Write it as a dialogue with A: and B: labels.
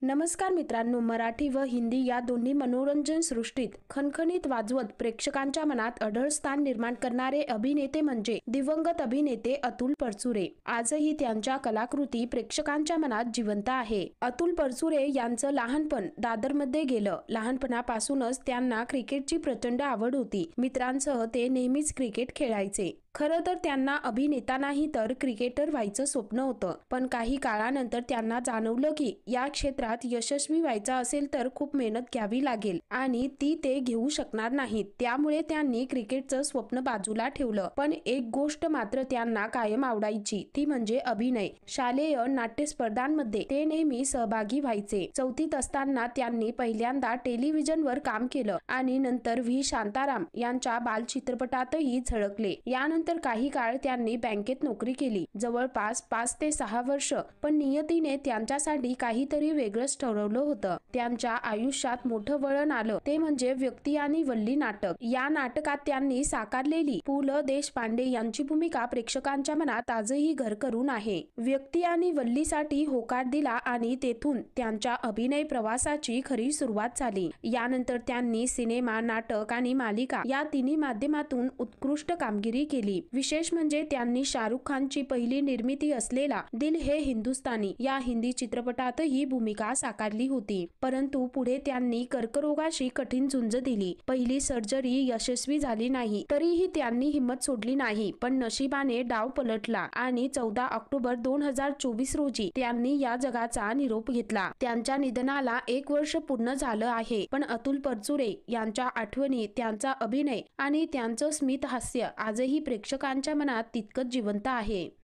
A: नमस्कार मित्रांनो, मराठी व हिंदी या दोन्ही मनोरंजन सृष्टीत खणखणीत वाजवत प्रेक्षकांच्या मनात अढळ स्थान निर्माण करणारे अभिनेते म्हणजे दिवंगत अभिनेते अतुल परचुरे। आजही त्यांच्या कलाकृती प्रेक्षकांच्या मनात जिवंत आहे। अतुल परचुरे यांचं लहानपण दादरमध्ये गेलं। लहानपणापासूनच त्यांना क्रिकेटची प्रचंड आवड होती। मित्रांसह ते नेहमीच क्रिकेट खेळायचे। खरं तर त्यांना अभिनेता नाही तर क्रिकेटर व्हायचं स्वप्न होतं, पण काही काळानंतर त्यांना जाणवलं की या क्षेत्रात यशस्वी व्हायचं असेल तर खूप मेहनत घ्यावी लागेल आणि ती ते घेऊ शकणार नाहीत। त्यामुळे त्यांनी क्रिकेटचं स्वप्न बाजूला ठेवलं। पण एक गोष्ट मात्र त्यांना कायम आवडायची, ती म्हणजे अभिनय। शालेय नाट्य स्पर्धांमध्ये ते नेहमी सहभागी व्हायचे। चौथीत असताना त्यांनी पहिल्यांदा टेलिव्हिजनवर काम केलं आणि नंतर व्ही शांताराम यांच्या बालचित्रपटातही झळकले। यानंतर काही काळ त्यांनी बँकेत नोकरी केली, जवळपास 5 ते 6 वर्ष। पण नियतीने त्यांच्यासाठी काहीतरी वेगळंच ठरवलं होतं। त्यांच्या आयुष्यात मोठं वळण आलं ते म्हणजे व्यक्ती आणि वल्ली नाटक। या नाटकात त्यांनी साकारलेली पु ल देशपांडे यांची भूमिका प्रेक्षकांच्या मनात आजही घर करून आहे। व्यक्ती आणि वल्लीसाठी होकार दिला आणि तेथून त्यांच्या अभिनय प्रवासाची खरी सुरुवात झाली। यानंतर त्यांनी सिनेमा, नाटक आणि मालिका या तिन्ही माध्यमातून उत्कृष्ट कामगिरी केली। विशेष म्हणजे त्यांनी शाहरुख खानची पहिली निर्मिती असलेला दिल है हिंदुस्तानी या हिंदी चित्रपटातही भूमिका साकारली होती। परंतु पुढे त्यांनी कर्करोगाशी कठीण झुंज दिली। पहिली सर्जरी यशस्वी झाली नाही, तरीही त्यांनी हिंमत सोडली नाही। पण नशिबाने डाव पलटला आणि 14 ऑक्टोबर 2024 रोजी त्यांनी या जगाचा निरोप घेतला। त्यांच्या निधनाला 1 वर्ष पूर्ण झालं आहे, पण अतुल परचुरे यांच्या आठवणी, त्यांचा अभिनय आणि त्यांचं स्मित हास्य आजही प्रेक्षकांच्या मनात तितकंच जिवंत आहे।